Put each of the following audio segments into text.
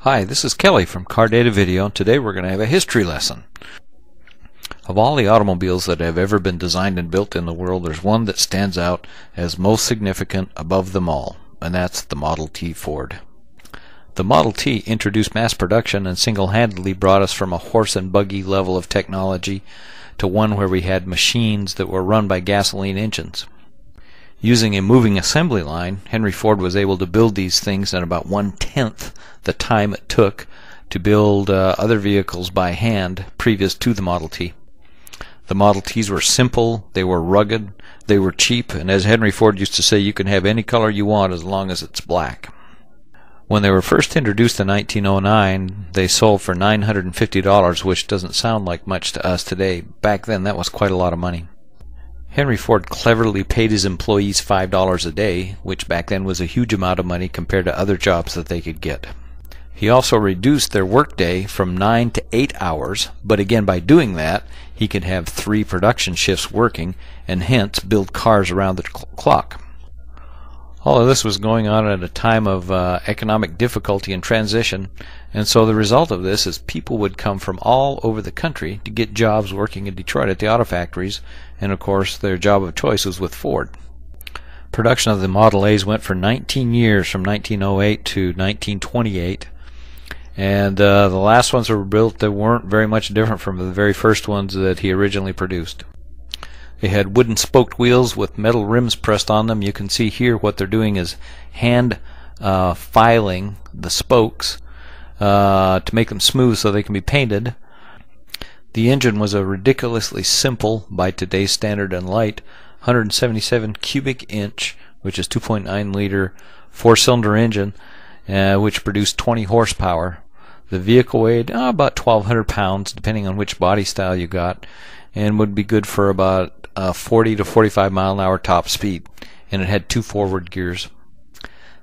Hi, this is Kelly from Car Data Video. Today we're going to have a history lesson. Of all the automobiles that have ever been designed and built in the world, there's one that stands out as most significant above them all, and that's the Model T Ford. The Model T introduced mass production and single-handedly brought us from a horse and buggy level of technology to one where we had machines that were run by gasoline engines. Using a moving assembly line, Henry Ford was able to build these things in about 1/10 the time it took to build other vehicles by hand previous to the Model T. The Model Ts were simple, they were rugged, they were cheap, and as Henry Ford used to say, you can have any color you want as long as it's black. When they were first introduced in 1909, they sold for $950, which doesn't sound like much to us today. Back then, that was quite a lot of money. Henry Ford cleverly paid his employees $5 a day, which back then was a huge amount of money compared to other jobs that they could get. He also reduced their workday from 9 to 8 hours, but again by doing that, he could have 3 production shifts working and hence build cars around the clock. All of this was going on at a time of economic difficulty and transition, and so the result of this is people would come from all over the country to get jobs working in Detroit at the auto factories, and of course their job of choice was with Ford. Production of the Model A's went for 19 years, from 1908 to 1928, and the last ones that were built that weren't very much different from the very first ones that he originally produced. They had wooden spoked wheels with metal rims pressed on them. You can see here what they're doing is hand filing the spokes to make them smooth so they can be painted. The engine was a ridiculously simple, by today's standard and light, 177 cubic inch, which is 2.9 liter, 4-cylinder engine, which produced 20 horsepower. The vehicle weighed about 1,200 pounds, depending on which body style you got, and would be good for about 40 to 45 mile an hour top speed, and it had 2 forward gears.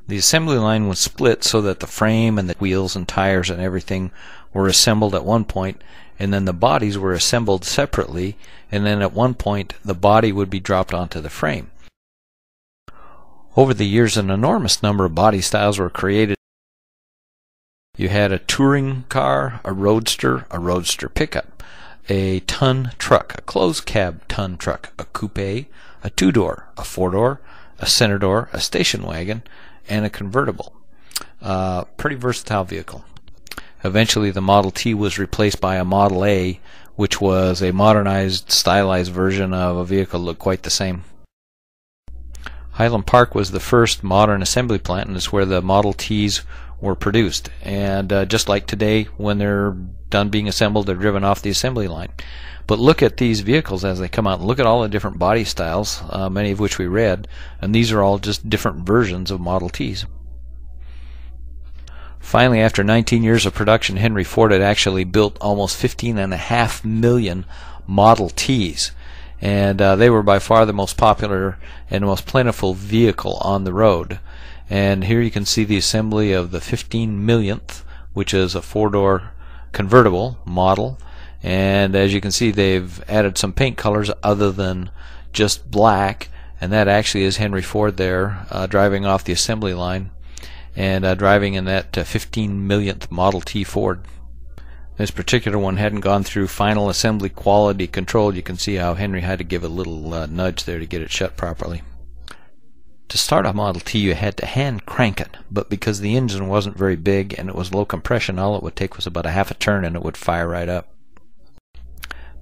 The assembly line was split so that the frame and the wheels and tires and everything were assembled at one point, and then the bodies were assembled separately, and then at one point the body would be dropped onto the frame. Over the years, an enormous number of body styles were created. You had a touring car, a roadster pickup, a ton truck, a closed cab ton truck, a coupe, a 2-door, a 4-door, a center door, a station wagon, and a convertible. Pretty versatile vehicle. Eventually the Model T was replaced by a Model A, which was a modernized, stylized version of a vehicle that looked quite the same. Highland Park was the first modern assembly plant, and is where the Model Ts were produced. And just like today, when they're done being assembled, they're driven off the assembly line. But look at these vehicles as they come out. Look at all the different body styles, many of which we read, and these are all just different versions of Model Ts. Finally, after 19 years of production, Henry Ford had actually built almost 15.5 million Model Ts, and they were by far the most popular and most plentiful vehicle on the road. And here you can see the assembly of the 15 millionth, which is a 4-door convertible model, and as you can see, they've added some paint colors other than just black, and that actually is Henry Ford there driving off the assembly line and driving in that 15 millionth Model T Ford. This particular one hadn't gone through final assembly quality control. You can see how Henry had to give a little nudge there to get it shut properly. To start a Model T, you had to hand crank it, but because the engine wasn't very big and it was low compression, all it would take was about a half a turn and it would fire right up.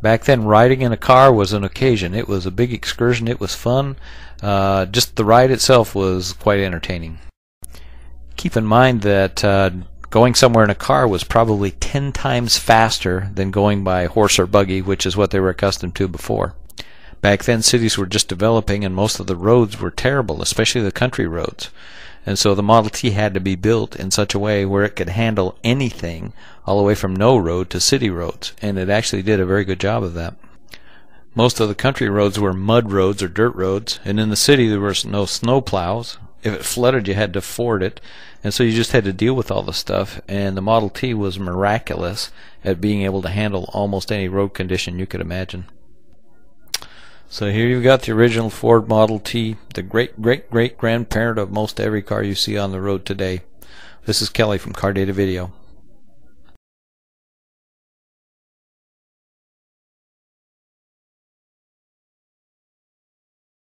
Back then, riding in a car was an occasion. It was a big excursion. It was fun. Just the ride itself was quite entertaining. Keep in mind that going somewhere in a car was probably 10 times faster than going by horse or buggy, which is what they were accustomed to before. Back then, cities were just developing and most of the roads were terrible, especially the country roads. And so the Model T had to be built in such a way where it could handle anything, all the way from no road to city roads, and it actually did a very good job of that. Most of the country roads were mud roads or dirt roads, and in the city there was no snow plows. If it flooded, you had to ford it, and so you just had to deal with all the stuff, and the Model T was miraculous at being able to handle almost any road condition you could imagine. So here you've got the original Ford Model T, the great-great-great-grandparent of most every car you see on the road today. This is Kelly from Car Data Video.